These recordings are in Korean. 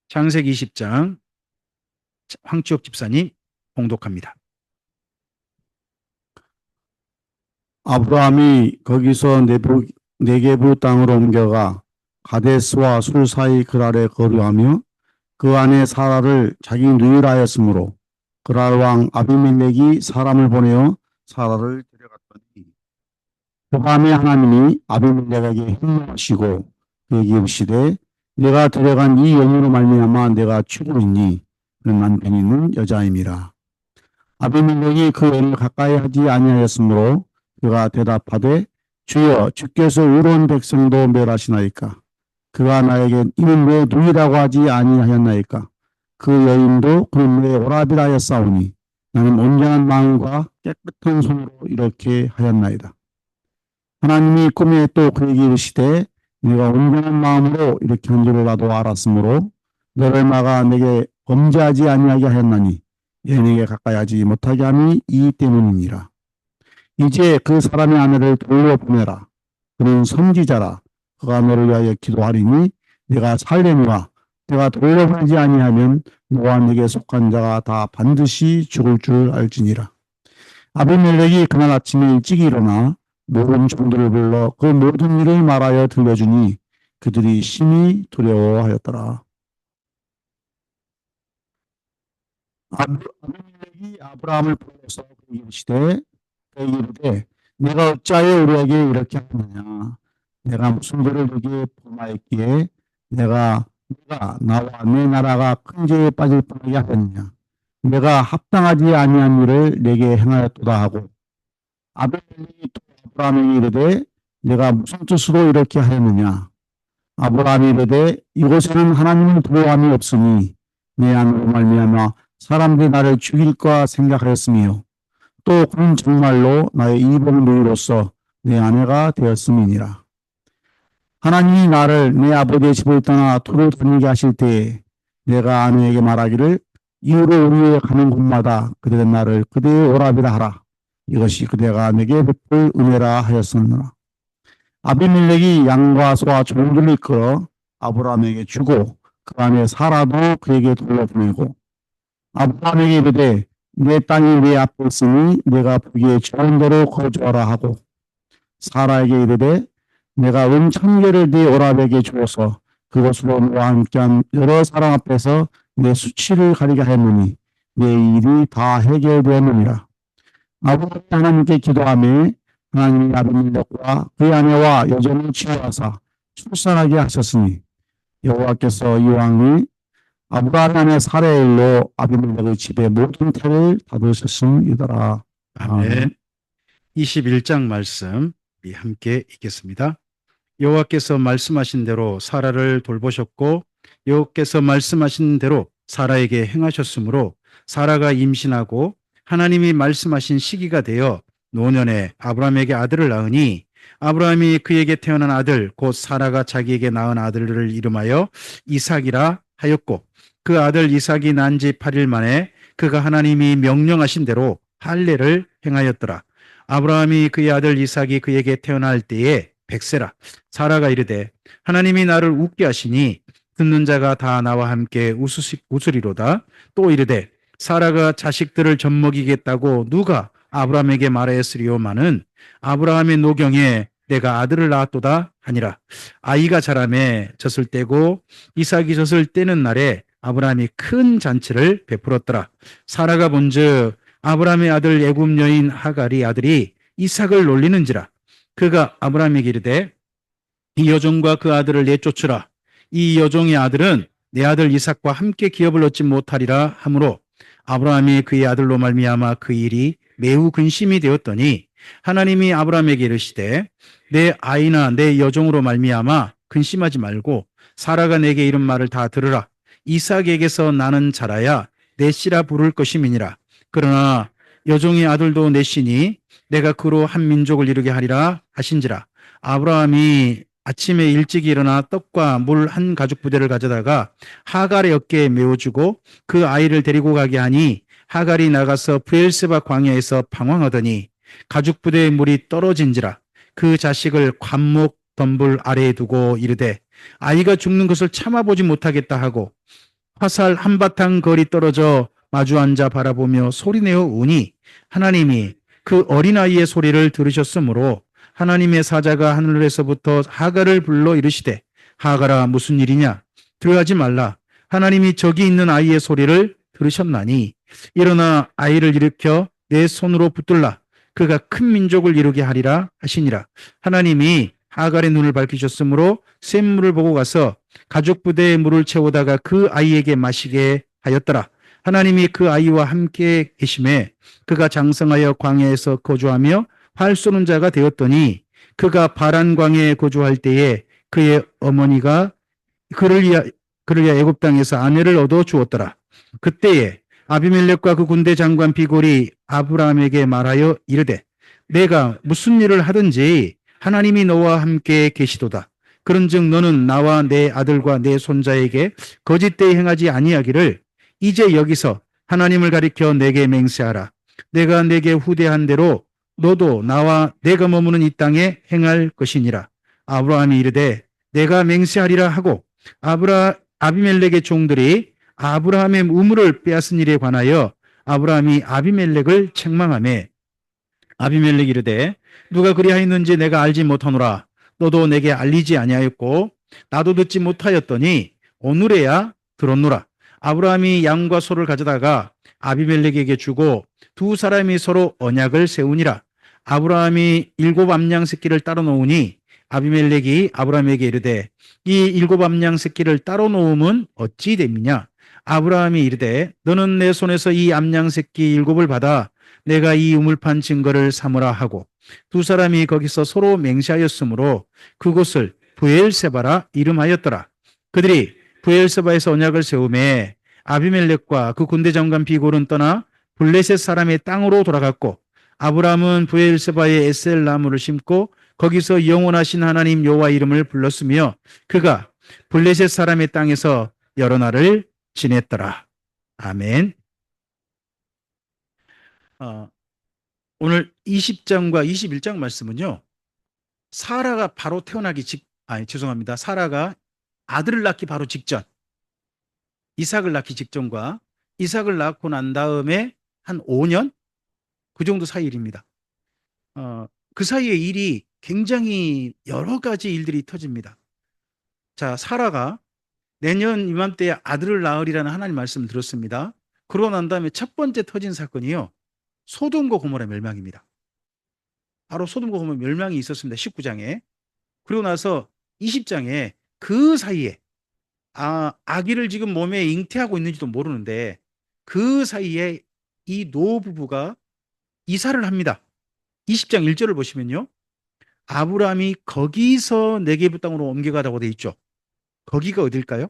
창세기 20장 황치옥 집사님 봉독합니다. 아브라함이 거기서 네게부 땅으로 옮겨가 가데스와 술 사이 그랄에 거류하며 그 안에 사라를 자기 누이라였으므로 그랄 왕 아비멜렉이 사람을 보내어 사라를 데려갔더니 그 밤에 하나님이 아비멜렉에게 행하시고 그에게 이르시되 내가 데려간 이 여인으로 말미암아 내가 죽고 있니 그는 남편이 있는 여자임이라. 아비멜렉이 그 여인을 가까이 하지 아니하였으므로 그가 대답하되 주여 주께서 의로운 백성도 멸하시나이까. 그가 나에게 이는 왜 누이라고 하지 아니하였나이까. 그 여인도 그는 왜 오라비라 하였사오니 나는 온전한 마음과 깨끗한 손으로 이렇게 하였나이다. 하나님이 꿈에 또 그에게 이르시되 네가 온전한 마음으로 이렇게 한 줄을 나도 알았으므로 너를 막아 내게 범죄하지 아니하게 하였나니 여인에게 가까이 하지 못하게 함이 이 때문이니라. 이제 그 사람의 아내를 돌려 보내라. 그는 선지자라. 그가 너를 위하여 기도하리니 내가 살려니와 내가 돌려보내지 아니하면 너와 네게 속한 자가 다 반드시 죽을 줄 알지니라. 아비멜렉이 그날 아침에 일찍 일어나 모든 종들을 불러 그 모든 일을 말하여 들려주니 그들이 심히 두려워하였더라. 아비멜렉이 아브라함을 불러서 그에게 이르시되 이르되 내가 어찌하여 우리에게 이렇게 하느냐. 내가 무슨 죄를 너에게 범하였기에 내가 나와 내 나라가 큰 죄에 빠질 뻔하게 하였느냐. 내가 합당하지 아니한 일을 내게 행하였도다 하고 아비멜렉이 또 아브라함에게 이르되 내가 무슨 뜻으로 이렇게 하였느냐. 아브라함이 이르되 이곳에는 하나님을 두려움이 없으니 내 안으로 말미암아 사람들이 나를 죽일까 생각하였으며 또 그는 정말로 나의 이복 누이로서 내 아내가 되었음이니라. 하나님이 나를 내 아버지의 집을 떠나 도로 다니게 하실 때에 내가 아내에게 말하기를 이후로 우리에 가는 곳마다 그대는 나를 그대의 오라비라 하라. 이것이 그대가 내게 베풀 은혜라 하였었느라. 아비멜렉이 양과 소와 종들을 이끌어 아브라함에게 주고 그 안에 사라도 그에게 돌려보내고 아브라함에게 이르되 내 땅이 내 앞에 있으니 내가 보기에 좋은 대로 거주하라 하고 사라에게 이르되 내가 천개를 네 오라비에게 주어서 그것으로 너와 함께한 여러 사람 앞에서 내 수치를 가리게 하였노니 내 일이 다 해결되었느니라. 아브라함이 하나님께 기도하며 하나님이 아비멜렉과 그의 아내와 여종을 치유하사 출산하게 하셨으니 여호와께서 이왕이 아브라함 안에 사라의 일로 아비멜렉의 집에 모든 태를 닫으셨음이더라. 아멘. 21장 말씀 우리 함께 읽겠습니다. 여호와께서 말씀하신 대로 사라를 돌보셨고 여호와께서 말씀하신 대로 사라에게 행하셨으므로 사라가 임신하고 하나님이 말씀하신 시기가 되어 노년에 아브라함에게 아들을 낳으니 아브라함이 그에게 태어난 아들 곧 사라가 자기에게 낳은 아들을 이름하여 이삭이라 하였고 그 아들 이삭이 난 지 8일 만에 그가 하나님이 명령하신 대로 할례를 행하였더라. 아브라함이 그의 아들 이삭이 그에게 태어날 때에 100세라. 사라가 이르되 하나님이 나를 웃게 하시니 듣는 자가 다 나와 함께 웃으리로다. 또 이르되 사라가 자식들을 젖먹이겠다고 누가 아브라함에게 말하였으리오마는 아브라함의 노경에 내가 아들을 낳았도다 하니라. 아이가 자라매 젖을 떼고 이삭이 젖을 떼는 날에 아브라함이 큰 잔치를 베풀었더라. 사라가 본즉 아브라함의 아들 애굽 여인 하갈이 아들이 이삭을 놀리는지라. 그가 아브라함에게 이르되 이 여종과 그 아들을 내쫓으라. 이 여종의 아들은 내 아들 이삭과 함께 기업을 얻지 못하리라 하므로 아브라함이 그의 아들로 말미암아 그 일이 매우 근심이 되었더니 하나님이 아브라함에게 이르시되 내 아이나 내 여종으로 말미암아 근심하지 말고 사라가 내게 이른 말을 다 들으라. 이삭에게서 나는 자라야 내 씨라 부를 것임이니라. 그러나 여종의 아들도 내 씨니 내가 그로 한 민족을 이루게 하리라 하신지라. 아브라함이 아침에 일찍 일어나 떡과 물 한 가죽 부대를 가져다가 하갈의 어깨에 메워주고 그 아이를 데리고 가게 하니 하갈이 나가서 브엘세바 광야에서 방황하더니 가죽 부대의 물이 떨어진지라. 그 자식을 관목 덤불 아래에 두고 이르되 아이가 죽는 것을 참아보지 못하겠다 하고 화살 한바탕 거리 떨어져 마주 앉아 바라보며 소리내어 우니 하나님이 그 어린아이의 소리를 들으셨으므로 하나님의 사자가 하늘에서부터 하갈을 불러 이르시되 하갈아 무슨 일이냐 들어가지 말라 하나님이 저기 있는 아이의 소리를 들으셨나니 일어나 아이를 일으켜 내 손으로 붙들라 그가 큰 민족을 이루게 하리라 하시니라. 하나님이 하갈의 눈을 밝히셨으므로 샘물을 보고 가서 가죽 부대에 물을 채우다가 그 아이에게 마시게 하였더라. 하나님이 그 아이와 함께 계심에 그가 장성하여 광야에서 거주하며 활 쏘는 자가 되었더니 그가 바란 광야에 거주할 때에 그의 어머니가 그를 위하 애굽 땅에서 아내를 얻어 주었더라. 그때에 아비멜렉과 그 군대 장관 비골이 아브라함에게 말하여 이르되 내가 무슨 일을 하든지 하나님이 너와 함께 계시도다. 그런즉 너는 나와 내 아들과 내 손자에게 거짓되이 행하지 아니하기를 이제 여기서 하나님을 가리켜 내게 맹세하라. 내가 내게 후대한 대로 너도 나와 내가 머무는 이 땅에 행할 것이니라. 아브라함이 이르되 내가 맹세하리라 하고 아비멜렉의 종들이 아브라함의 우물을 빼앗은 일에 관하여 아브라함이 아비멜렉을 책망하매 아비멜렉이 이르되 누가 그리하였는지 내가 알지 못하노라. 너도 내게 알리지 아니하였고 나도 듣지 못하였더니 오늘에야 들었노라. 아브라함이 양과 소를 가져다가 아비멜렉에게 주고 두 사람이 서로 언약을 세우니라. 아브라함이 7 암양 새끼를 따로 놓으니 아비멜렉이 아브라함에게 이르되 이 7 암양 새끼를 따로 놓음은 어찌 됨이냐. 아브라함이 이르되 너는 내 손에서 이 암양 새끼 7을 받아 내가 이 우물판 증거를 삼으라 하고 두 사람이 거기서 서로 맹세하였으므로 그곳을 브엘세바라 이름하였더라. 그들이 브엘세바에서 언약을 세우매 아비멜렉과 그 군대 장관 비골은 떠나 블레셋 사람의 땅으로 돌아갔고 아브라함은 브엘세바에 에셀 나무를 심고 거기서 영원하신 하나님 여호와 이름을 불렀으며 그가 블레셋 사람의 땅에서 여러 날을 지냈더라. 아멘. 오늘 20장과 21장 말씀은요. 사라가 바로 태어나기 죄송합니다. 사라가 아들을 낳기 바로 직전, 이삭을 낳기 직전과 이삭을 낳고 난 다음에 한 5년 그 정도 사이 일입니다. 그 사이에 일이 굉장히 여러 가지 일들이 터집니다. 자, 사라가 내년 이맘때에 아들을 낳으리라는 하나님 말씀을 들었습니다. 그러고 난 다음에 첫 번째 터진 사건이요. 소돔과 고모라 멸망입니다. 바로 소돔과 고모라 멸망이 있었습니다. 19장에. 그리고 나서 20장에 그 사이에 아기를 지금 몸에 잉태하고 있는지도 모르는데 그 사이에 이 노부부가 이사를 합니다. 20장 1절을 보시면요. 아브라함이 거기서 네게부 땅으로 옮겨가라고 돼 있죠. 거기가 어딜까요?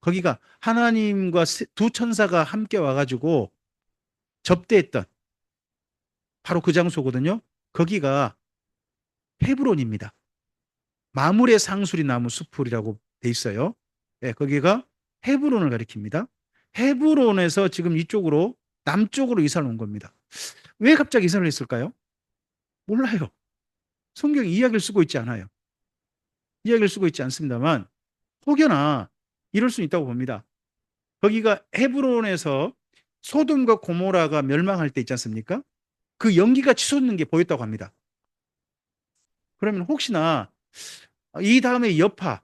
거기가 하나님과 두 천사가 함께 와가지고 접대했던 바로 그 장소거든요. 거기가 헤브론입니다. 마물의 상수리 나무 숲이라고 돼 있어요. 네, 거기가 헤브론을 가리킵니다. 헤브론에서 지금 이쪽으로 남쪽으로 이사를 온 겁니다. 왜 갑자기 이사를 했을까요? 몰라요. 성경이 이야기를 쓰고 있지 않아요. 이야기를 쓰고 있지 않습니다만 혹여나 이럴 수 있다고 봅니다. 거기가 헤브론에서 소돔과 고모라가 멸망할 때 있지 않습니까? 그 연기가 치솟는 게 보였다고 합니다. 그러면 혹시나 이 다음에 여파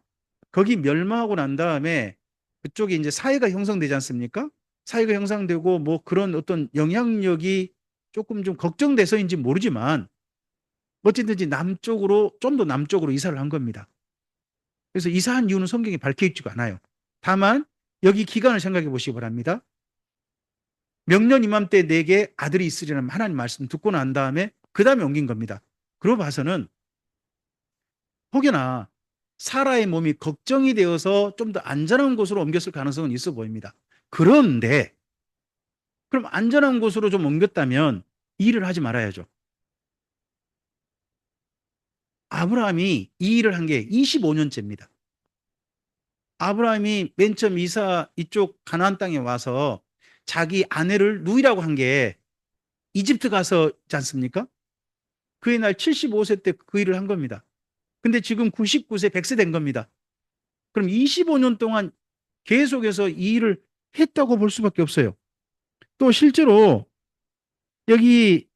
거기 멸망하고 난 다음에 그쪽에 이제 사회가 형성되지 않습니까? 사회가 형성되고 뭐 그런 어떤 영향력이 조금 좀 걱정돼서인지 모르지만 어쨌든지 남쪽으로 좀 더 남쪽으로 이사를 한 겁니다. 그래서 이사한 이유는 성경에 밝혀 있지가 않아요. 다만 여기 기간을 생각해 보시기 바랍니다. 명년 이맘때 내게 아들이 있으리라는 하나님 말씀 듣고 난 다음에 그 다음에 옮긴 겁니다. 그러고 봐서는 혹여나 사라의 몸이 걱정이 되어서 좀 더 안전한 곳으로 옮겼을 가능성은 있어 보입니다. 그런데 그럼 안전한 곳으로 좀 옮겼다면 이 일을 하지 말아야죠. 아브라함이 이 일을 한 게 25년째입니다. 아브라함이 맨 처음 이쪽 가나안 땅에 와서 자기 아내를 누이라고 한 게 이집트 가서 있지 않습니까? 그의 날 75세 때 그 일을 한 겁니다. 근데 지금 99세 100세 된 겁니다. 그럼 25년 동안 계속해서 이 일을 했다고 볼 수밖에 없어요. 또 실제로 여기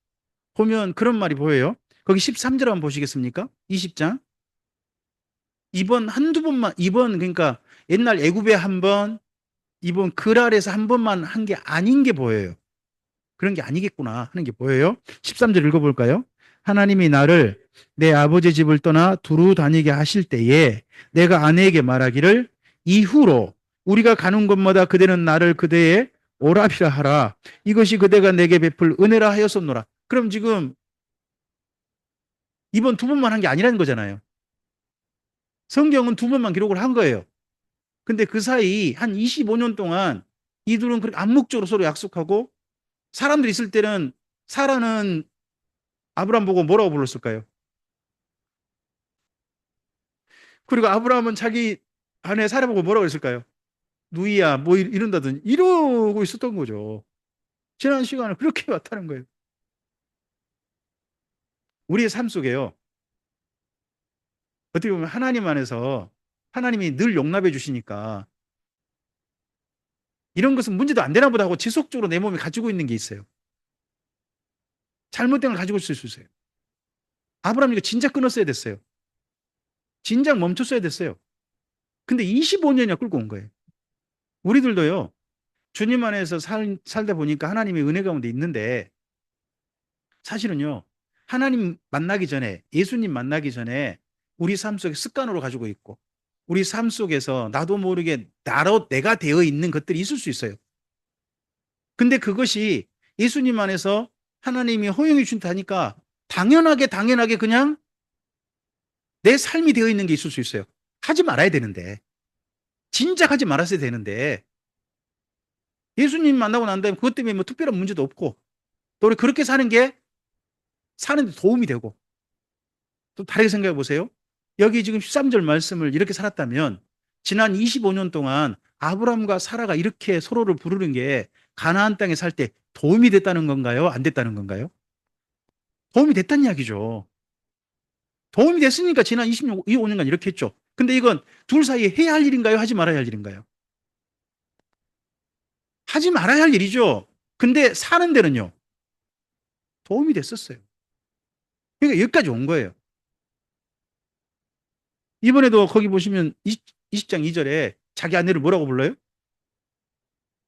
보면 그런 말이 보여요. 거기 13절 한번 보시겠습니까? 20장. 이번 한두 번만, 이번 그러니까 옛날 애굽에 한 번, 이번 그랄에서 한 번만 한 게 아닌 게 보여요. 그런 게 아니겠구나 하는 게 보여요. 13절 읽어볼까요? 하나님이 나를 내 아버지 집을 떠나 두루 다니게 하실 때에 내가 아내에게 말하기를 이후로 우리가 가는 곳마다 그대는 나를 그대의 오라비라 하라. 이것이 그대가 내게 베풀 은혜라 하였었노라. 그럼 지금 이번 두 번만 한 게 아니라는 거잖아요. 성경은 두 번만 기록을 한 거예요. 근데 그 사이 한 25년 동안 이들은 그렇게 암묵적으로 서로 약속하고 사람들이 있을 때는 사라는 아브라함 보고 뭐라고 불렀을까요? 그리고 아브라함은 자기 아내 사라 보고 뭐라고 했을까요? 누이야 뭐 이런다든지 이러고 있었던 거죠. 지난 시간을 그렇게 왔다는 거예요. 우리의 삶 속에요. 어떻게 보면 하나님 안에서 하나님이 늘 용납해 주시니까 이런 것은 문제도 안 되나 보다 하고 지속적으로 내 몸이 가지고 있는 게 있어요. 잘못된 걸 가지고 있을 수 있어요. 아브라함 이거 진작 끊었어야 됐어요. 진작 멈췄어야 됐어요. 근데 25년이나 끌고 온 거예요. 우리들도요. 주님 안에서 살다 보니까 하나님의 은혜 가운데 있는데 사실은요. 하나님 만나기 전에 예수님 만나기 전에 우리 삶 속에 습관으로 가지고 있고 우리 삶 속에서 나도 모르게 나로 내가 되어 있는 것들이 있을 수 있어요. 근데 그것이 예수님 안에서 하나님이 허용해 준다니까 당연하게 그냥 내 삶이 되어 있는 게 있을 수 있어요. 하지 말아야 되는데 진작 하지 말았어야 되는데 예수님 만나고 난 다음에 그것 때문에 뭐 특별한 문제도 없고 또 우리 그렇게 사는 게 사는데 도움이 되고 또 다르게 생각해 보세요. 여기 지금 13절 말씀을 이렇게 살았다면 지난 25년 동안 아브라함과 사라가 이렇게 서로를 부르는 게 가나안 땅에 살 때 도움이 됐다는 건가요? 안 됐다는 건가요? 도움이 됐다는 이야기죠. 도움이 됐으니까 지난 25년간 이렇게 했죠. 근데 이건 둘 사이에 해야 할 일인가요? 하지 말아야 할 일인가요? 하지 말아야 할 일이죠. 근데 사는 데는요. 도움이 됐었어요. 그러니까 여기까지 온 거예요. 이번에도 거기 보시면 20장 2절에 자기 아내를 뭐라고 불러요?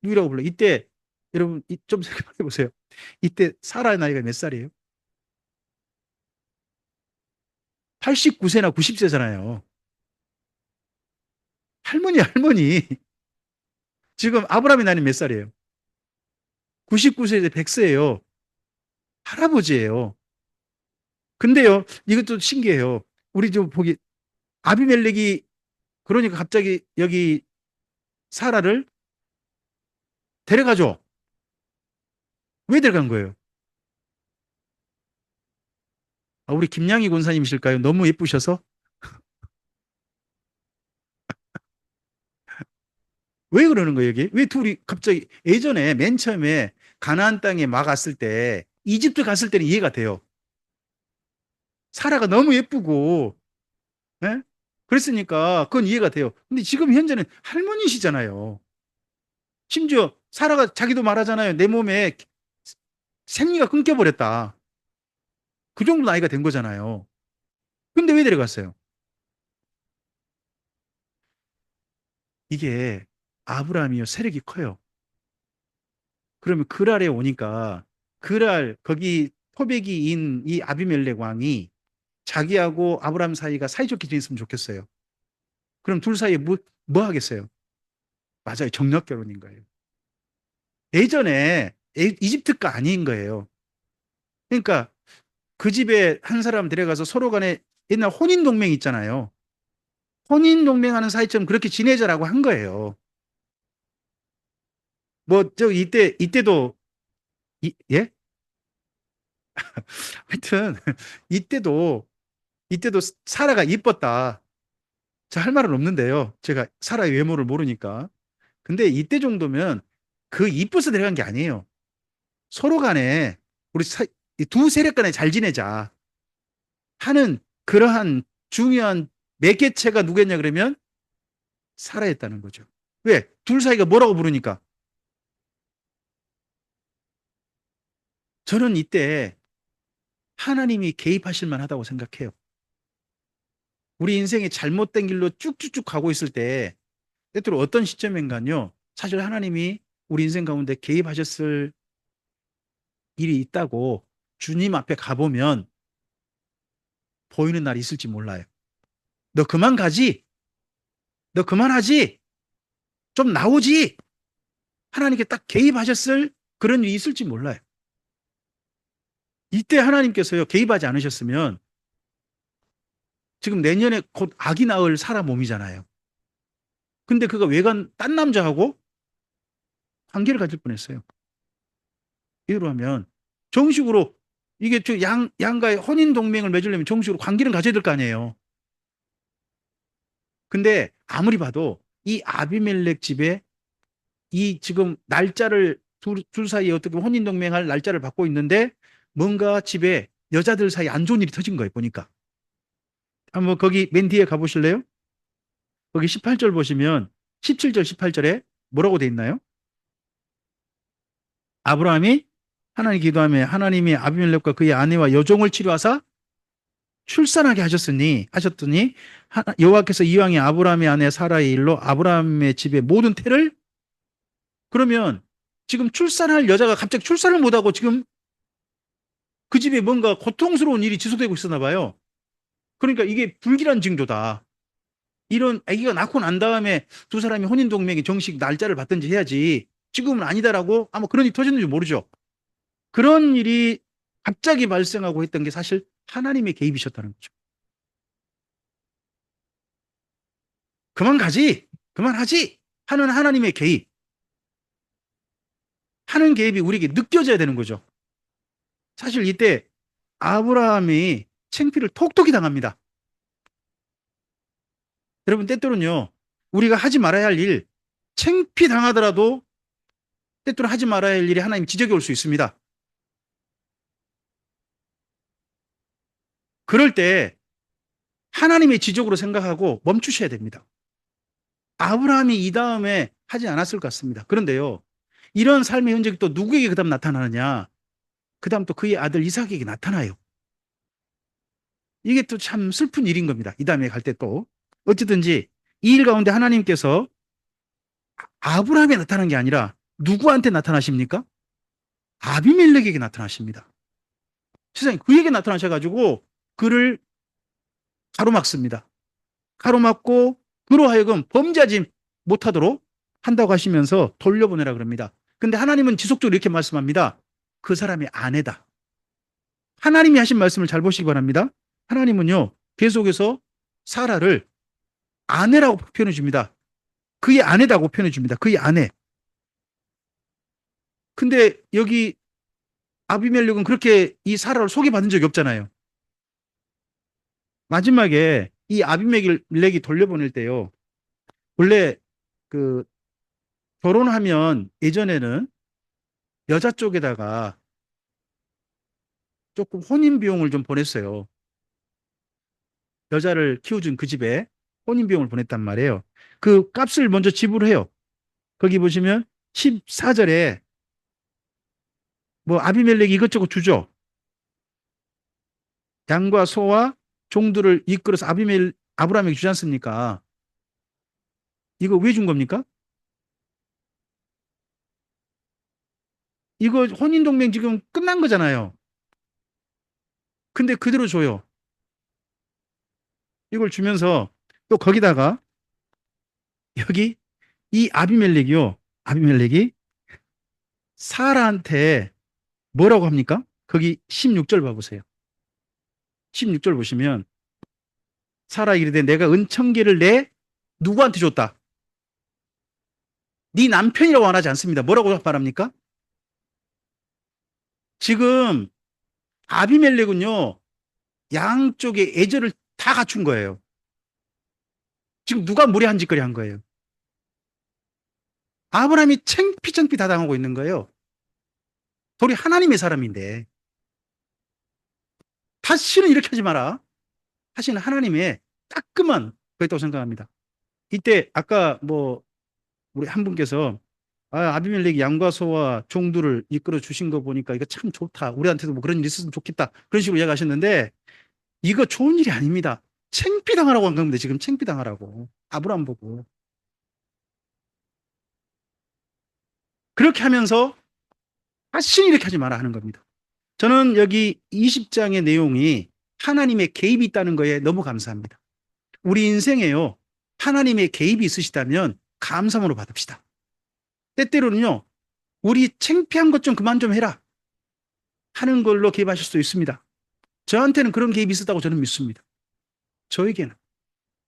누이라고 불러요. 이때 여러분 좀 생각해 보세요. 이때 사라의 나이가 몇 살이에요? 89세나 90세잖아요. 할머니. 지금 아브라함의 나이는 몇 살이에요? 99세에서 100세예요. 할아버지예요. 근데요, 이것도 신기해요. 우리 좀 보기 아비멜렉이 그러니까 갑자기 여기 사라를 데려가죠. 왜 데려간 거예요? 아, 우리 김양희 권사님이실까요? 너무 예쁘셔서? 왜 그러는 거예요, 여기? 왜 둘이 갑자기 예전에 맨 처음에 가나안 땅에 막 갔을 때 이집트 갔을 때는 이해가 돼요. 사라가 너무 예쁘고, 예? 그랬으니까 그건 이해가 돼요. 근데 지금 현재는 할머니시잖아요. 심지어 사라가 자기도 말하잖아요. 내 몸에 생리가 끊겨버렸다. 그 정도 나이가 된 거잖아요. 근데 왜 데려갔어요? 이게 아브라함이요, 세력이 커요. 그러면 그랄에 오니까 그랄 거기 토백이인 이 아비멜렉 왕이 자기하고 아브라함 사이가 사이좋게 지냈으면 좋겠어요. 그럼 둘 사이에 뭐 하겠어요? 맞아요. 정력 결혼인 거예요. 예전에 이집트가 아닌 거예요. 그러니까 그 집에 한 사람 데려가서 서로 간에 옛날 혼인 동맹 있잖아요. 혼인 동맹하는 사이처럼 그렇게 지내자라고 한 거예요. 뭐 저 이때도 예? 하여튼 이때도 사라가 이뻤다. 저 할 말은 없는데요. 제가 사라의 외모를 모르니까. 근데 이때 정도면 그 이뻐서 데려간 게 아니에요. 서로 간에 우리 이두 세력 간에 잘 지내자 하는 그러한 중요한 매개체가 누구였냐 그러면 사라였다는 거죠. 왜? 둘 사이가 뭐라고 부르니까. 저는 이때 하나님이 개입하실 만하다고 생각해요. 우리 인생이 잘못된 길로 쭉쭉쭉 가고 있을 때 때때로 어떤 시점인가요? 사실 하나님이 우리 인생 가운데 개입하셨을 일이 있다고 주님 앞에 가보면 보이는 날이 있을지 몰라요. 너 그만 가지? 너 그만하지? 좀 나오지? 하나님께 딱 개입하셨을 그런 일이 있을지 몰라요. 이때 하나님께서요, 개입하지 않으셨으면 지금 내년에 곧 아기 낳을 사람 몸이잖아요. 근데 그가 외간 딴 남자하고 관계를 가질 뻔했어요. 이대로 하면 정식으로 이게 저 양가의 혼인 동맹을 맺으려면 정식으로 관계를 가져야 될 거 아니에요. 근데 아무리 봐도 이 아비멜렉 집에 이 지금 날짜를 둘 사이에 어떻게 혼인 동맹할 날짜를 받고 있는데 뭔가 집에 여자들 사이 안 좋은 일이 터진 거예요, 보니까. 한번 거기 맨 뒤에 가보실래요? 거기 18절 보시면 17절, 18절에 뭐라고 돼 있나요? 아브라함이 하나님 기도하며 하나님이 아비멜렉과 그의 아내와 여종을 치료하사 출산하게 하셨더니 여호와께서 이왕에 아브라함의 아내 사라의 일로 아브라함의 집의 모든 태를 그러면 지금 출산할 여자가 갑자기 출산을 못하고 지금 그 집에 뭔가 고통스러운 일이 지속되고 있었나 봐요. 그러니까 이게 불길한 징조다. 이런 아기가 낳고 난 다음에 두 사람이 혼인 동맹의 정식 날짜를 받든지 해야지. 지금은 아니다라고 아마 그런 일이 터졌는지 모르죠. 그런 일이 갑자기 발생하고 했던 게 사실 하나님의 개입이셨다는 거죠. 그만 가지, 그만하지 하는 하나님의 개입. 하는 개입이 우리에게 느껴져야 되는 거죠. 사실 이때 아브라함이 창피를 톡톡히 당합니다. 여러분 때때로는요, 우리가 하지 말아야 할 일, 창피 당하더라도 때때로 하지 말아야 할 일이 하나님 지적이 올 수 있습니다. 그럴 때 하나님의 지적으로 생각하고 멈추셔야 됩니다. 아브라함이 이 다음에 하지 않았을 것 같습니다. 그런데요, 이런 삶의 흔적이 또 누구에게 그 다음 나타나느냐? 그 다음 또 그의 아들 이삭에게 나타나요. 이게 또 참 슬픈 일인 겁니다. 이 다음에 갈 때 또. 어쨌든지 이 일 가운데 하나님께서 아브라함에 나타난 게 아니라 누구한테 나타나십니까? 아비멜렉에게 나타나십니다. 세상에 그에게 나타나셔가지고 그를 가로막습니다. 가로막고 그로 하여금 범죄하지 못하도록 한다고 하시면서 돌려보내라 그럽니다. 근데 하나님은 지속적으로 이렇게 말씀합니다. 그 사람의 아내다. 하나님이 하신 말씀을 잘 보시기 바랍니다. 하나님은요, 계속해서 사라를 아내라고 표현해 줍니다. 그의 아내다고 표현해 줍니다. 그의 아내. 근데 여기 아비멜렉은 그렇게 이 사라를 소개받은 적이 없잖아요. 마지막에 이 아비멜렉이 돌려보낼 때요. 원래 그 결혼하면 예전에는 여자 쪽에다가 조금 혼인 비용을 좀 보냈어요. 여자를 키워준 그 집에 혼인 비용을 보냈단 말이에요. 그 값을 먼저 지불해요. 거기 보시면 14절에 뭐 아비멜렉이 이것저것 주죠. 양과 소와 종들을 이끌어서 아브라함에게 주지 않습니까? 이거 왜 준 겁니까? 이거 혼인동맹 지금 끝난 거잖아요. 근데 그대로 줘요. 이걸 주면서 또 거기다가 여기 이 아비멜렉이 사라한테 뭐라고 합니까? 거기 16절 봐보세요. 16절 보시면 사라 이르되 내가 은천계를 내 누구한테 줬다? 네 남편이라고 안 하지 않습니다. 뭐라고 말합니까? 지금 아비멜렉은요, 양쪽에 애절을 다 갖춘 거예요. 지금 누가 무례한 짓거리 한 거예요. 아브라함이 창피창피 다 당하고 있는 거예요. 도리 하나님의 사람인데 다시는 이렇게 하지 마라 하시는 하나님의 따끔한 거였다고 생각합니다. 이때 아까 뭐 우리 한 분께서 아비멜렉이 양과 소와 종들을 이끌어 주신 거 보니까 이거 참 좋다. 우리한테도 뭐 그런 일 있었으면 좋겠다. 그런 식으로 이야기하셨는데 이거 좋은 일이 아닙니다. 창피당하라고 한 겁니다. 지금 창피당하라고. 아브라함 보고. 그렇게 하면서 다시 이렇게 하지 마라 하는 겁니다. 저는 여기 20장의 내용이 하나님의 개입이 있다는 거에 너무 감사합니다. 우리 인생에요. 하나님의 개입이 있으시다면 감사함으로 받읍시다. 때때로는요. 우리 창피한 것 좀 그만 좀 해라 하는 걸로 개입하실 수도 있습니다. 저한테는 그런 개입이 있었다고 저는 믿습니다. 저에게는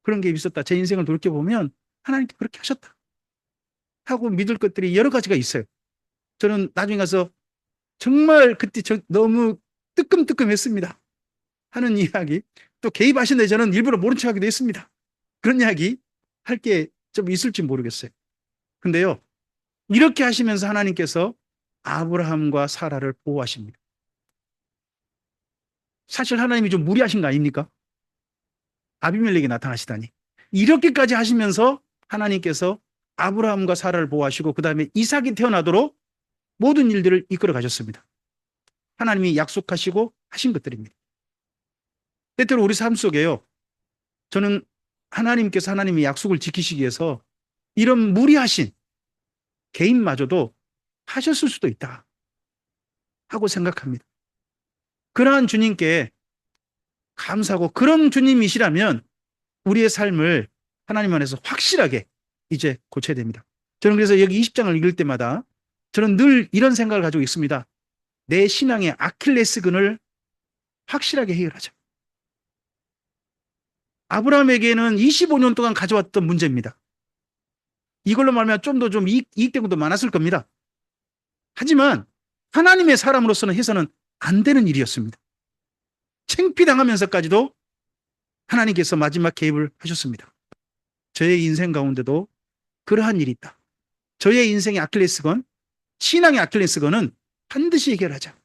그런 개입이 있었다. 제 인생을 돌이켜보면 하나님께 그렇게 하셨다 하고 믿을 것들이 여러 가지가 있어요. 저는 나중에 가서 정말 그때 너무 뜨끔뜨끔했습니다 하는 이야기, 또 개입하신데 저는 일부러 모른 척하기도 했습니다. 그런 이야기 할 게 좀 있을지 모르겠어요. 근데요, 이렇게 하시면서 하나님께서 아브라함과 사라를 보호하십니다. 사실 하나님이 좀 무리하신 거 아닙니까? 아비멜렉이 나타나시다니. 이렇게까지 하시면서 하나님께서 아브라함과 사라를 보호하시고 그 다음에 이삭이 태어나도록 모든 일들을 이끌어 가셨습니다. 하나님이 약속하시고 하신 것들입니다. 때때로 우리 삶 속에요. 저는 하나님께서 하나님의 약속을 지키시기 위해서 이런 무리하신 개인마저도 하셨을 수도 있다 하고 생각합니다. 그러한 주님께 감사하고 그런 주님이시라면 우리의 삶을 하나님 안에서 확실하게 이제 고쳐야 됩니다. 저는 그래서 여기 20장을 읽을 때마다 저는 늘 이런 생각을 가지고 있습니다. 내 신앙의 아킬레스건을 확실하게 해결하자. 아브라함에게는 25년 동안 가져왔던 문제입니다. 이걸로 말하면 좀 더 좀 이익된 것도 많았을 겁니다. 하지만 하나님의 사람으로서는 해서는 안 되는 일이었습니다. 창피당하면서까지도 하나님께서 마지막 개입을 하셨습니다. 저의 인생 가운데도 그러한 일이 있다. 저의 인생의 아킬레스건, 신앙의 아킬레스건은 반드시 해결하자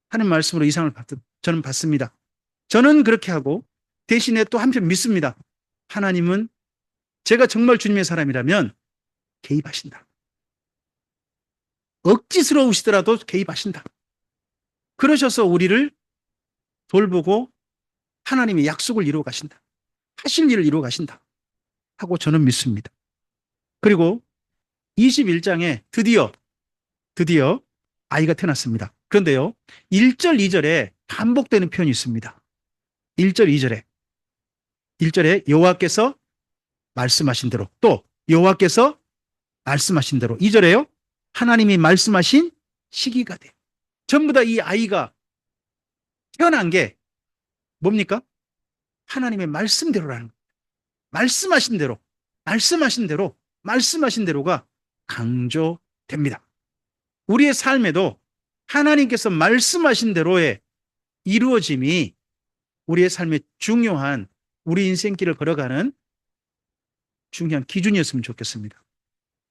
하는 말씀으로 이상을 저는 받습니다. 저는 그렇게 하고 대신에 또 한편 믿습니다. 하나님은 제가 정말 주님의 사람이라면 개입하신다. 억지스러우시더라도 개입하신다. 그러셔서 우리를 돌보고 하나님의 약속을 이루어 가신다. 하실 일을 이루어 가신다. 하고 저는 믿습니다. 그리고 21장에 드디어 아이가 태어났습니다. 그런데요, 1절, 2절에 반복되는 표현이 있습니다. 1절, 2절에. 1절에 여호와께서 말씀하신 대로, 또 여호와께서 말씀하신 대로. 2절에요, 하나님이 말씀하신 시기가 돼. 전부 다 이 아이가 태어난 게 뭡니까? 하나님의 말씀대로라는 거예요. 말씀하신 대로, 말씀하신 대로, 말씀하신 대로가 강조됩니다. 우리의 삶에도 하나님께서 말씀하신 대로의 이루어짐이 우리의 삶의 중요한 우리 인생길을 걸어가는 중요한 기준이었으면 좋겠습니다.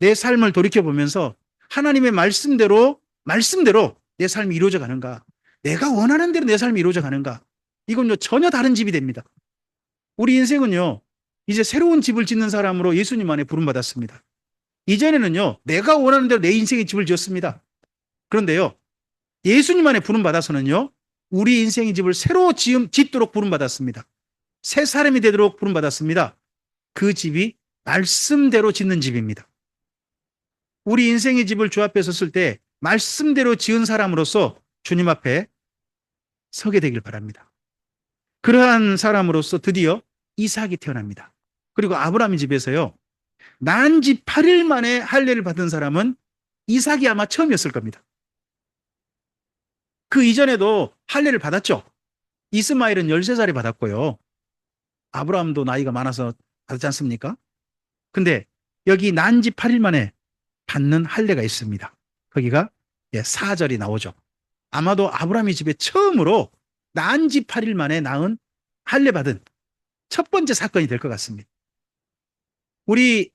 내 삶을 돌이켜보면서 하나님의 말씀대로 내 삶이 이루어져 가는가, 내가 원하는 대로 내 삶이 이루어져 가는가, 이건요 전혀 다른 집이 됩니다. 우리 인생은요 이제 새로운 집을 짓는 사람으로 예수님 안에 부름받았습니다. 이전에는요 내가 원하는 대로 내 인생의 집을 지었습니다. 그런데요 예수님 안에 부름받아서는요 우리 인생의 집을 새로 짓도록 부름받았습니다. 새 사람이 되도록 부름받았습니다. 그 집이 말씀대로 짓는 집입니다. 우리 인생의 집을 주 앞에 섰을 때 말씀대로 지은 사람으로서 주님 앞에 서게 되길 바랍니다. 그러한 사람으로서 드디어 이삭이 태어납니다. 그리고 아브라함의 집에서요 난 지 8일 만에 할례를 받은 사람은 이삭이 아마 처음이었을 겁니다. 그 이전에도 할례를 받았죠. 이스마엘은 13살에 받았고요. 아브라함도 나이가 많아서 받았지 않습니까? 근데 여기 난 지 8일 만에 받는 할례가 있습니다. 거기가 4절이 나오죠. 아마도 아브라함의 집에 처음으로 난 지 8일 만에 낳은 할례 받은 첫 번째 사건이 될 것 같습니다. 우리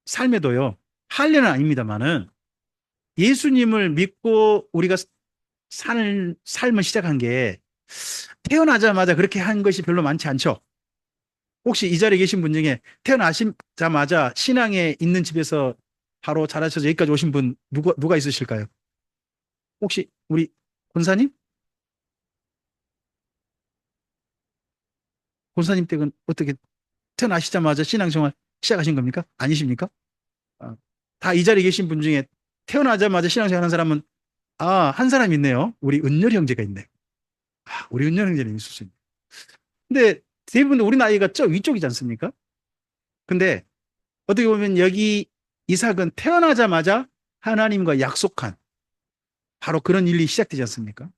삶에도요 할례는 아닙니다만은 예수님을 믿고 우리가 삶을 시작한 게 태어나자마자 그렇게 한 것이 별로 많지 않죠. 혹시 이 자리에 계신 분 중에 태어나시자마자 신앙에 있는 집에서 바로 자라셔서 여기까지 오신 분 누가 있으실까요? 혹시 우리 권사님? 권사님 댁은 어떻게 태어나시자마자 신앙생활 시작하신 겁니까? 아니십니까? 다 이 자리에 계신 분 중에 태어나자마자 신앙생활 하는 사람은 한 사람 있네요. 우리 은열 형제가 있네. 우리 은열 형제는 있을 수 있네. 근데 대부분 우리 나이가 저 위쪽이지 않습니까? 근데 어떻게 보면 여기 이삭은 태어나자마자 하나님과 약속한 바로 그런 일이 시작되지 않습니까?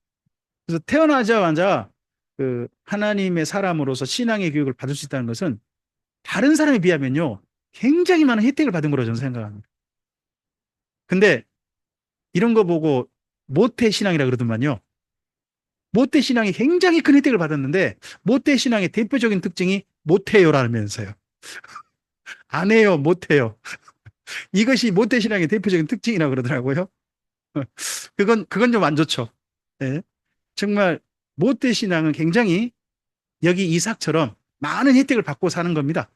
그래서 태어나자마자 그 하나님의 사람으로서 신앙의 교육을 받을 수 있다는 것은 다른 사람에 비하면요 굉장히 많은 혜택을 받은 거라고 저는 생각합니다. 근데 이런 거 보고 모태신앙이라 그러더만요. 모태신앙이 굉장히 큰 혜택을 받았는데 모태신앙의 대표적인 특징이 못해요라면서요. 안 해요, 못해요. 이것이 모태신앙의 대표적인 특징이라고 그러더라고요. 그건 좀 안 좋죠. 예. 정말 모태신앙은 굉장히 여기 이삭처럼 많은 혜택을 받고 사는 겁니다.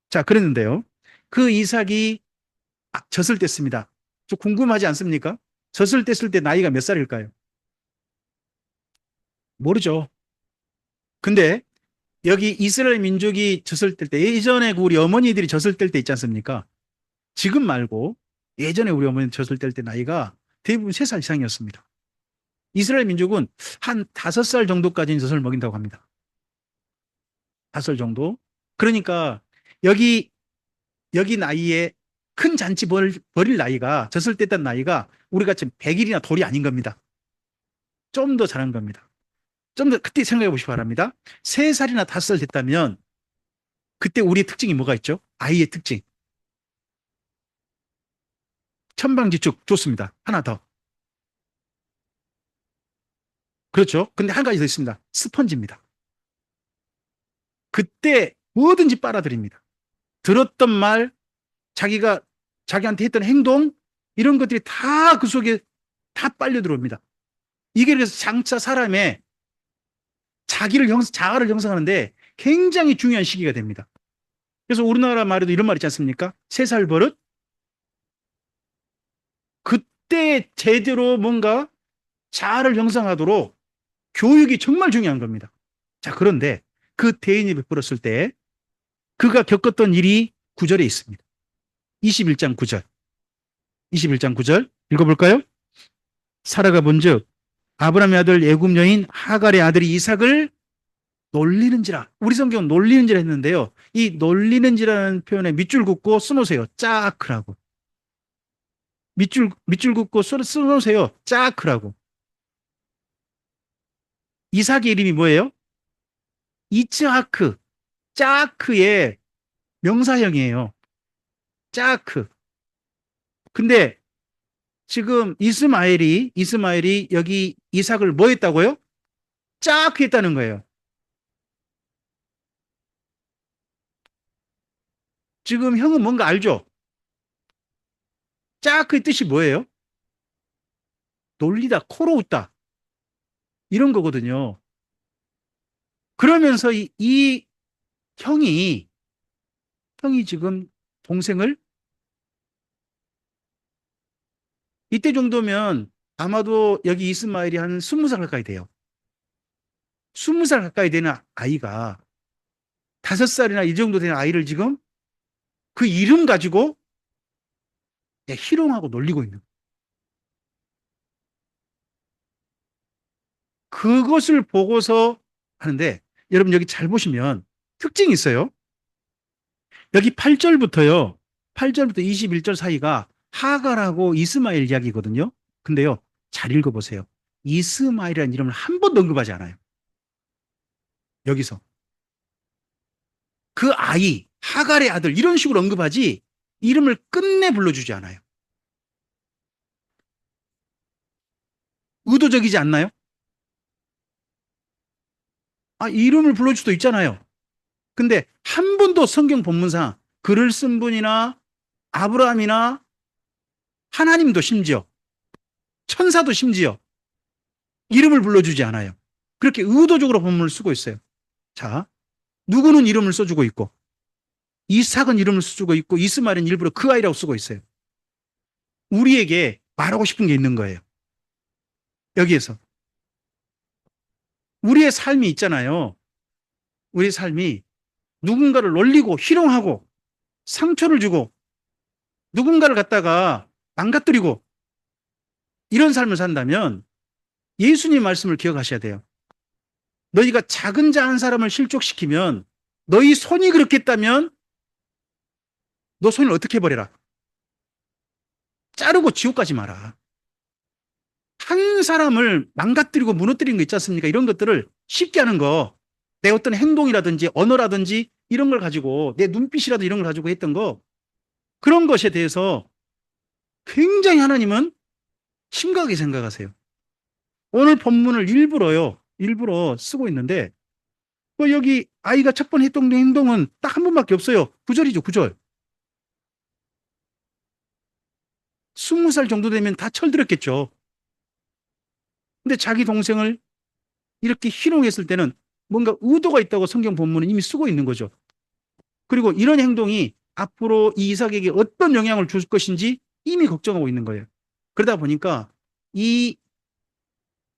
자, 그랬는데요. 그 이삭이 젖을 뗐습니다. 좀 궁금하지 않습니까? 젖을 뗐을 때 나이가 몇 살일까요? 모르죠. 근데 여기 이스라엘 민족이 젖을 뗄 때 예전에 그 우리 어머니들이 젖을 뗄 때 있지 않습니까? 지금 말고 예전에 우리 어머니 젖을 뗄 때 나이가 대부분 3살 이상이었습니다. 이스라엘 민족은 한 5살 정도까지는 젖을 먹인다고 합니다. 5살 정도. 그러니까 여기 나이에 큰 잔치 벌일 나이가 젖을 뗐던 나이가 우리가 지금 100일이나 돌이 아닌 겁니다. 좀 더 잘한 겁니다. 좀 더 그때 생각해 보시기 바랍니다. 3살이나 5살 됐다면 그때 우리의 특징이 뭐가 있죠? 아이의 특징. 천방지축 좋습니다. 하나 더. 그렇죠. 근데 한 가지 더 있습니다. 스펀지입니다. 그때 뭐든지 빨아들입니다. 들었던 말, 자기가 자기한테 했던 행동, 이런 것들이 다 그 속에 다 빨려 들어옵니다. 이게 그래서 장차 사람의 자아를 형성하는데 굉장히 중요한 시기가 됩니다. 그래서 우리나라 말에도 이런 말 있지 않습니까? 3살 버릇? 그때 제대로 뭔가 자아를 형성하도록 교육이 정말 중요한 겁니다. 자, 그런데 그 대인이 베풀었을 때 그가 겪었던 일이 9절에 있습니다. 21장 9절. 21장 9절 읽어볼까요? 사라가 본즉 아브라함의 아들 애굽 여인 하갈의 아들이 이삭을 놀리는지라. 우리 성경은 놀리는지라 했는데요. 이 놀리는지라는 표현에 밑줄 긋고 써놓으세요. 짜크라고. 밑줄 긋고 써놓으세요. 짜크라고. 이삭의 이름이 뭐예요? 이츠하크. 짜크의 명사형이에요. 짜크. 근데 지금 이스마엘이 여기 이삭을 뭐 했다고요? 짜크 했다는 거예요. 지금 형은 뭔가 알죠? 짜크의 뜻이 뭐예요? 놀리다, 코로 웃다. 이런 거거든요. 그러면서 이 형이 지금 동생을 이때 정도면 아마도 여기 이스마엘이 한 20살 가까이 돼요. 20살 가까이 되는 아이가 5살이나 이 정도 되는 아이를 지금 그 이름 가지고 희롱하고 놀리고 있는. 그것을 보고서 하는데 여러분 여기 잘 보시면 특징이 있어요. 여기 8절부터요. 8절부터 21절 사이가 하갈하고 이스마엘 이야기거든요. 근데요. 잘 읽어보세요. 이스마엘이라는 이름을 한 번도 언급하지 않아요. 여기서. 그 아이, 하갈의 아들 이런 식으로 언급하지 이름을 끝내 불러주지 않아요. 의도적이지 않나요? 이름을 불러줄 수도 있잖아요. 근데 한 번도 성경 본문상 글을 쓴 분이나 아브라함이나 하나님도 심지어 천사도 심지어 이름을 불러주지 않아요. 그렇게 의도적으로 본문을 쓰고 있어요. 자, 누구는 이름을 써주고 있고 이삭은 이름을 써주고 있고 이스마엘은 일부러 그 아이라고 쓰고 있어요. 우리에게 말하고 싶은 게 있는 거예요. 여기에서 우리의 삶이 있잖아요. 우리의 삶이 누군가를 놀리고 희롱하고 상처를 주고 누군가를 갖다가 망가뜨리고 이런 삶을 산다면 예수님 말씀을 기억하셔야 돼요. 너희가 작은 자 한 사람을 실족시키면 너희 손이 그렇게 했다면 너 손을 어떻게 해버려라. 자르고 지옥 가지 마라. 한 사람을 망가뜨리고 무너뜨리는 거 있지 않습니까? 이런 것들을 쉽게 하는 거, 내 어떤 행동이라든지 언어라든지 이런 걸 가지고 내 눈빛이라도 이런 걸 가지고 했던 거, 그런 것에 대해서 굉장히 하나님은 심각하게 생각하세요. 오늘 본문을 일부러 쓰고 있는데 뭐 여기 아이가 첫 번 했던 행동은 딱 한 번밖에 없어요. 9절이죠, 9절. 20살 정도 되면 다 철들었겠죠. 근데 자기 동생을 이렇게 희롱했을 때는 뭔가 의도가 있다고 성경 본문은 이미 쓰고 있는 거죠. 그리고 이런 행동이 앞으로 이 이삭에게 어떤 영향을 줄 것인지 이미 걱정하고 있는 거예요. 그러다 보니까 이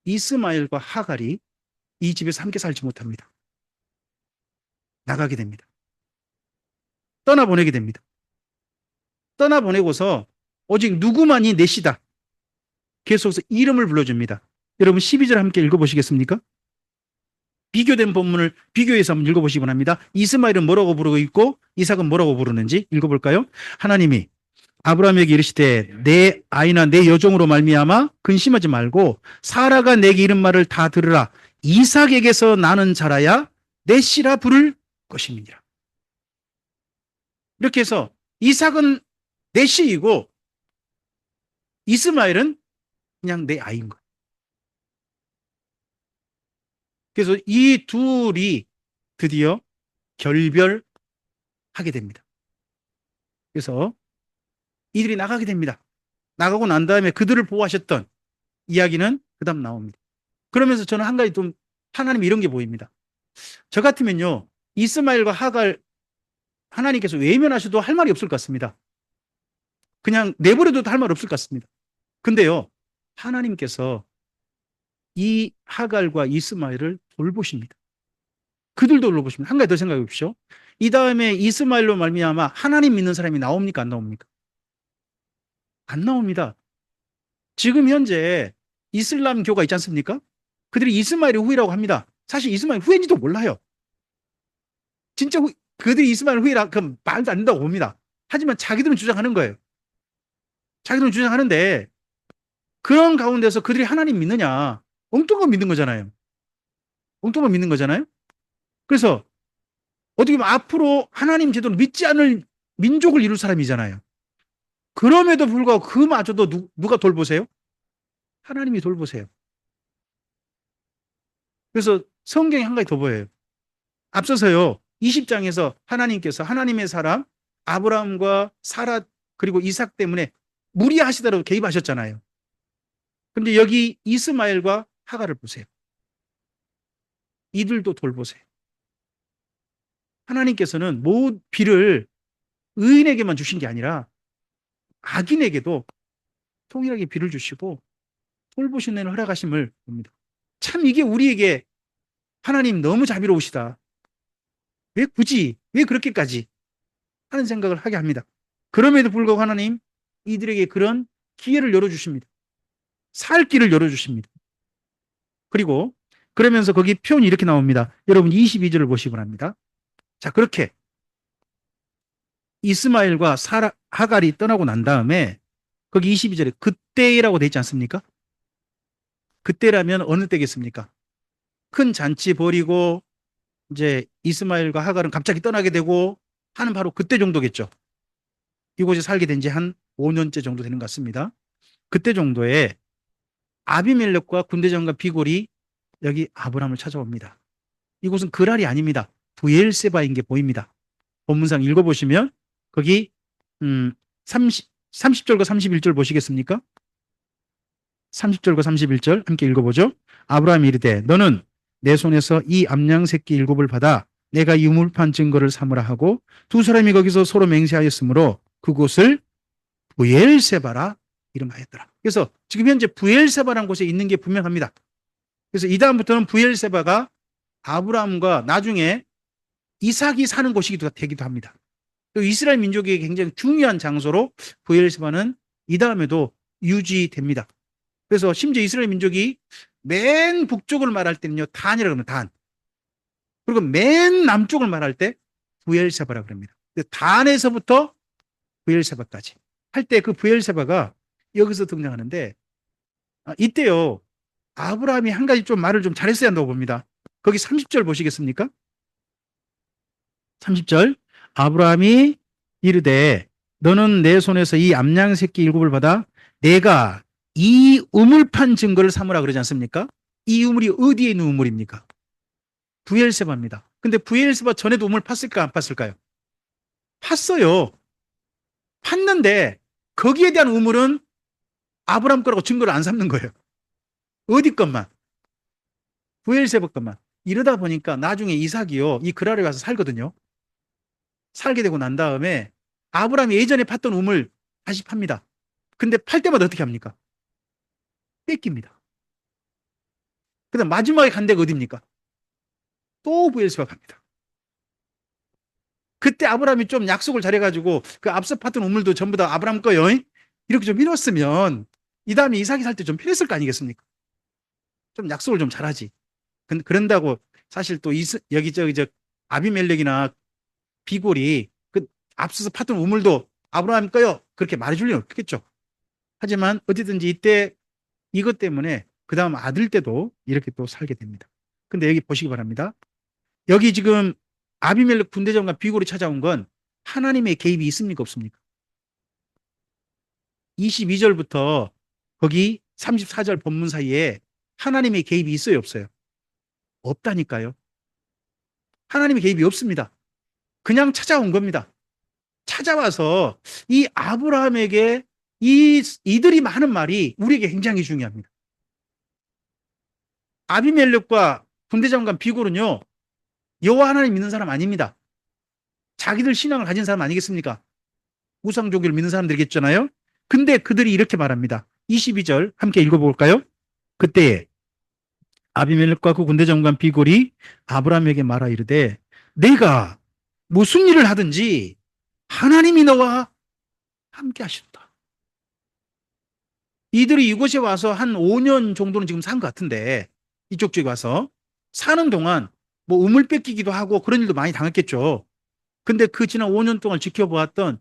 이스마엘과 하갈이 이 집에서 함께 살지 못합니다. 나가게 됩니다. 떠나보내게 됩니다. 떠나보내고서 오직 누구만이 넷이다. 계속해서 이름을 불러줍니다. 여러분 12절 함께 읽어보시겠습니까? 비교된 본문을 비교해서 한번 읽어보시기 바랍니다. 이스마엘은 뭐라고 부르고 있고 이삭은 뭐라고 부르는지 읽어볼까요? 하나님이 아브라함에게 이르시되 내 아이나 내 여종으로 말미암아 근심하지 말고 사라가 내게 이른 말을 다 들으라. 이삭에게서 나는 자라야 내 씨라 부를 것임이니라. 이렇게 해서 이삭은 내 씨이고 이스마엘은 그냥 내 아이인 거예요. 그래서 이 둘이 드디어 결별하게 됩니다. 그래서 이들이 나가게 됩니다. 나가고 난 다음에 그들을 보호하셨던 이야기는 그 다음 나옵니다. 그러면서 저는 한 가지 좀 하나님 이런 게 보입니다. 저 같으면요, 이스마엘과 하갈 하나님께서 외면하셔도 할 말이 없을 것 같습니다. 그냥 내버려둬도 할 말 없을 것 같습니다. 근데요, 하나님께서 이 하갈과 이스마엘을 돌보십니다. 그들도 돌보십니다. 한 가지 더 생각해 보십시오. 이 다음에 이스마엘로 말미암아 하나님 믿는 사람이 나옵니까? 안 나옵니까? 안 나옵니다. 지금 현재 이슬람교가 있지 않습니까? 그들이 이스마엘의 후예라고 합니다. 사실 이스마엘 후예인지도 몰라요. 진짜 그들이 이스마엘 후예라 그럼 말도 안 된다고 봅니다. 하지만 자기들은 주장하는 거예요. 자기들은 주장하는데 그런 가운데서 그들이 하나님 믿느냐? 엉뚱한 거 믿는 거잖아요. 엉뚱한 거 믿는 거잖아요. 그래서 어떻게 보면 앞으로 하나님 제도를 믿지 않을 민족을 이룰 사람이잖아요. 그럼에도 불구하고 그마저도 누가 돌보세요? 하나님이 돌보세요. 그래서 성경에 한 가지 더 보여요. 앞서서요, 20장에서 하나님께서 하나님의 사람 아브라함과 사라 그리고 이삭 때문에 무리하시더라도 개입하셨잖아요. 그런데 여기 이스마엘과 하갈을 보세요. 이들도 돌보세요. 하나님께서는 모든 비를 의인에게만 주신 게 아니라 악인에게도 동일하게 비를 주시고 돌보시는 허락하심을 봅니다. 참 이게 우리에게 하나님 너무 자비로우시다. 왜 굳이 왜 그렇게까지 하는 생각을 하게 합니다. 그럼에도 불구하고 하나님 이들에게 그런 기회를 열어주십니다. 살 길을 열어주십니다. 그리고 그러면서 거기 표현이 이렇게 나옵니다. 여러분 22절을 보시기 바랍니다. 자, 그렇게 이스마엘과 하갈이 떠나고 난 다음에 거기 22절에 그때라고 되어 있지 않습니까? 그때라면 어느 때겠습니까? 큰 잔치 벌이고 이제 이스마엘과 하갈은 갑자기 떠나게 되고 하는 바로 그때 정도겠죠. 이곳에 살게 된 지 한 5년째 정도 되는 것 같습니다. 그때 정도에 아비멜렉과 군대장관 비골이 여기 아브라함을 찾아옵니다. 이곳은 그랄이 아닙니다. 브엘세바인 게 보입니다. 본문상 읽어보시면 거기 30절과 31절 보시겠습니까? 30절과 31절 함께 읽어보죠. 아브라함이 이르되 너는 내 손에서 이 암양 새끼 7을 받아 내가 유물판 증거를 삼으라 하고 두 사람이 거기서 서로 맹세하였으므로 그곳을 부엘세바라 이름하였더라. 그래서 지금 현재 부엘세바라는 곳에 있는 게 분명합니다. 그래서 이 다음부터는 부엘세바가 아브라함과 나중에 이삭이 사는 곳이기도 되기도 합니다. 또 이스라엘 민족에게 굉장히 중요한 장소로 부엘세바는 이 다음에도 유지됩니다. 그래서 심지어 이스라엘 민족이 맨 북쪽을 말할 때는요 단이라고 합니다. 단. 그리고 맨 남쪽을 말할 때 부엘세바라고 합니다. 단에서부터 부엘세바까지 할 때 그 부엘세바가 여기서 등장하는데 이때요 아브라함이 한 가지 좀 말을 좀 잘했어야 한다고 봅니다. 거기 30절 보시겠습니까? 30절 아브라함이 이르되 너는 내 손에서 이 암양 새끼 7을 받아 내가 이 우물판 증거를 삼으라 그러지 않습니까? 이 우물이 어디에 있는 우물입니까? 부엘세바입니다. 근데 부엘세바 전에도 우물 팠을까 안 팠을까요? 팠어요. 팠는데 거기에 대한 우물은 아브라함 거라고 증거를 안 삼는 거예요. 어디 것만? 부엘세바 것만. 이러다 보니까 나중에 이삭이요 이 그랄에 가서 살거든요. 살게 되고 난 다음에 아브라함이 예전에 팠던 우물 다시 팝니다. 근데 팔 때마다 어떻게 합니까? 뺏깁니다. 그다음 마지막에 간 데가 어디입니까? 또 부엘세바 갑니다. 그때 아브라함이 좀 약속을 잘해가지고 그 앞서 팠던 우물도 전부 다 아브라함 거요 이렇게 좀 해놨으면 이 다음에 이삭이 살 때 좀 편했을 거 아니겠습니까? 좀 약속을 좀 잘하지. 그런다고 사실 또 여기 저 아비멜렉이나 비골이 그 앞서서 팠던 우물도 아브라함 거요 그렇게 말해줄 리는 없겠죠. 하지만 어디든지 이때 이것 때문에 그 다음 아들 때도 이렇게 또 살게 됩니다. 근데 여기 보시기 바랍니다. 여기 지금 아비멜렉 군대장관 비골이 찾아온 건 하나님의 개입이 있습니까 없습니까? 22절부터 거기 34절 본문 사이에 하나님의 개입이 있어요 없어요? 없다니까요. 하나님의 개입이 없습니다. 그냥 찾아온 겁니다. 찾아와서 이 아브라함에게 이들이 하는 말이 우리에게 굉장히 중요합니다. 아비멜렉과 군대장관 비골은요 여호와 하나님 믿는 사람 아닙니다. 자기들 신앙을 가진 사람 아니겠습니까? 우상종교를 믿는 사람들이겠잖아요. 근데 그들이 이렇게 말합니다. 22절 함께 읽어볼까요? 그때 아비멜렉과 그 군대장관 비골이 아브라함에게 말하 이르되 내가 무슨 일을 하든지 하나님이 너와 함께 하시도다. 이들이 이곳에 와서 한 5년 정도는 지금 산 것 같은데 이쪽 쪽에 와서 사는 동안 뭐 우물 뺏기기도 하고 그런 일도 많이 당했겠죠. 근데 그 지난 5년 동안 지켜보았던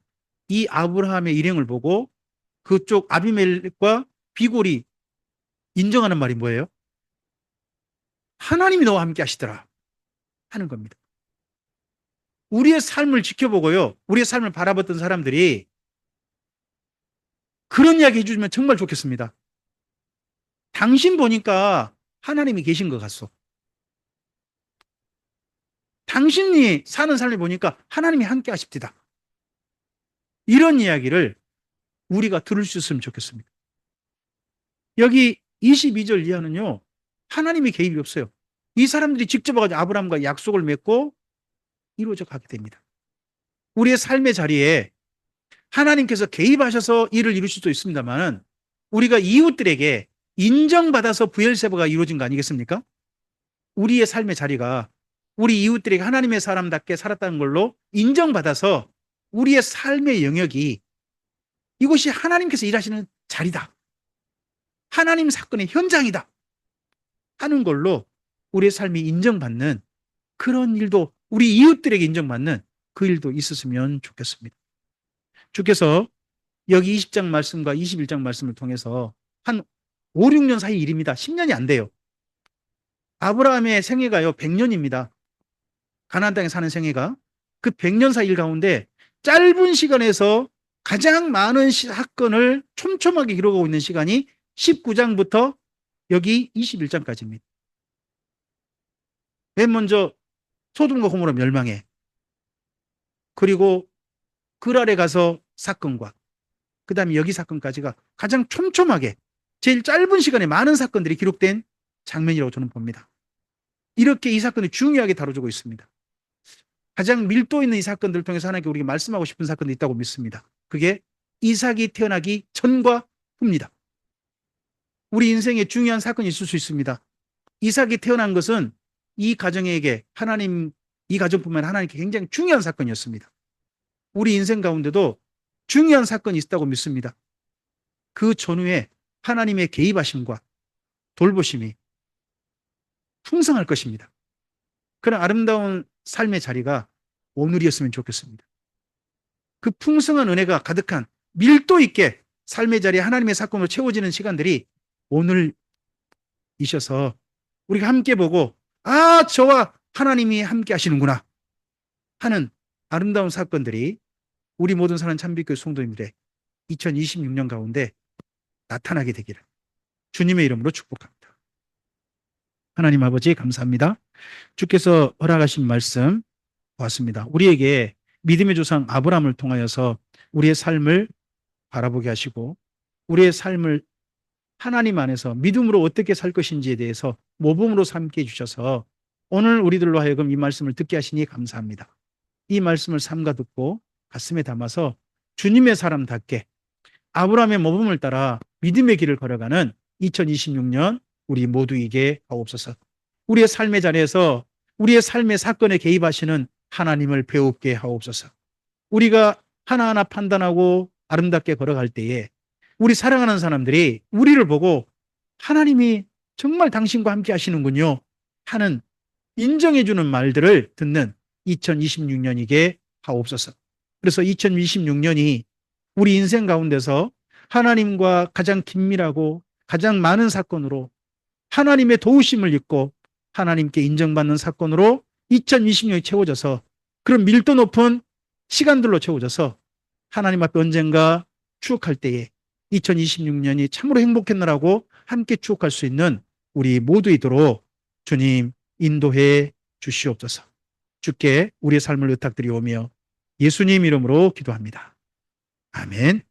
이 아브라함의 일행을 보고 그쪽 아비멜렉과 비골이 인정하는 말이 뭐예요? 하나님이 너와 함께 하시더라 하는 겁니다. 우리의 삶을 지켜보고요 우리의 삶을 바라봤던 사람들이 그런 이야기 해주면 정말 좋겠습니다. 당신 보니까 하나님이 계신 것 같소. 당신이 사는 삶을 보니까 하나님이 함께 하십니다. 이런 이야기를 우리가 들을 수 있으면 좋겠습니다. 여기 22절 이하는요 하나님의 개입이 없어요. 이 사람들이 직접 와가지고 아브라함과 약속을 맺고 이루어져 가게 됩니다. 우리의 삶의 자리에 하나님께서 개입하셔서 일을 이루실 수도 있습니다만 우리가 이웃들에게 인정받아서 부엘세바가 이루어진 거 아니겠습니까? 우리의 삶의 자리가 우리 이웃들에게 하나님의 사람답게 살았다는 걸로 인정받아서 우리의 삶의 영역이 이곳이 하나님께서 일하시는 자리다. 하나님 사건의 현장이다. 하는 걸로 우리의 삶이 인정받는 그런 일도 우리 이웃들에게 인정받는 그 일도 있었으면 좋겠습니다. 주께서 여기 20장 말씀과 21장 말씀을 통해서 한 5, 6년 사이 일입니다. 10년이 안 돼요. 아브라함의 생애가요 100년입니다. 가나안 땅에 사는 생애가 그 100년 사이 일 가운데 짧은 시간에서 가장 많은 사건을 촘촘하게 기록하고 있는 시간이 19장부터 여기 21장까지입니다. 맨 먼저 소돔과 고모라 멸망해. 그리고 그랄에 가서 사건과 그 다음에 여기 사건까지가 가장 촘촘하게 제일 짧은 시간에 많은 사건들이 기록된 장면이라고 저는 봅니다. 이렇게 이 사건이 중요하게 다뤄지고 있습니다. 가장 밀도 있는 이 사건들을 통해서 하나님께 우리에게 말씀하고 싶은 사건도 있다고 믿습니다. 그게 이삭이 태어나기 전과 후입니다. 우리 인생에 중요한 사건이 있을 수 있습니다. 이삭이 태어난 것은 이 가정에게 이 가정뿐만 아니라 하나님께 굉장히 중요한 사건이었습니다. 우리 인생 가운데도 중요한 사건이 있다고 믿습니다. 그 전후에 하나님의 개입하심과 돌보심이 풍성할 것입니다. 그런 아름다운 삶의 자리가 오늘이었으면 좋겠습니다. 그 풍성한 은혜가 가득한 밀도 있게 삶의 자리에 하나님의 사건으로 채워지는 시간들이 오늘이셔서 우리가 함께 보고 저와 하나님이 함께 하시는구나 하는 아름다운 사건들이 우리 모든 사랑하는 참빛교회 성도님들의 2026년 가운데 나타나게 되기를 주님의 이름으로 축복합니다. 하나님 아버지 감사합니다. 주께서 허락하신 말씀 보았습니다. 우리에게 믿음의 조상 아브라함을 통하여서 우리의 삶을 바라보게 하시고 우리의 삶을 하나님 안에서 믿음으로 어떻게 살 것인지에 대해서 모범으로 삼게 해주셔서 오늘 우리들로 하여금 이 말씀을 듣게 하시니 감사합니다. 이 말씀을 삼가 듣고 가슴에 담아서 주님의 사람답게 아브라함의 모범을 따라 믿음의 길을 걸어가는 2026년 우리 모두에게 하옵소서. 우리의 삶의 자리에서 우리의 삶의 사건에 개입하시는 하나님을 배우게 하옵소서. 우리가 하나하나 판단하고 아름답게 걸어갈 때에 우리 사랑하는 사람들이 우리를 보고 하나님이 정말 당신과 함께 하시는군요 하는 인정해주는 말들을 듣는 2026년이게 하옵소서. 그래서 2026년이 우리 인생 가운데서 하나님과 가장 긴밀하고 가장 많은 사건으로 하나님의 도우심을 입고 하나님께 인정받는 사건으로 2026년이 채워져서 그런 밀도 높은 시간들로 채워져서 하나님 앞에 언젠가 추억할 때에 2026년이 참으로 행복했나라고 함께 추억할 수 있는 우리 모두이도록 주님 인도해 주시옵소서. 주께 우리의 삶을 의탁드리오며 예수님 이름으로 기도합니다. 아멘.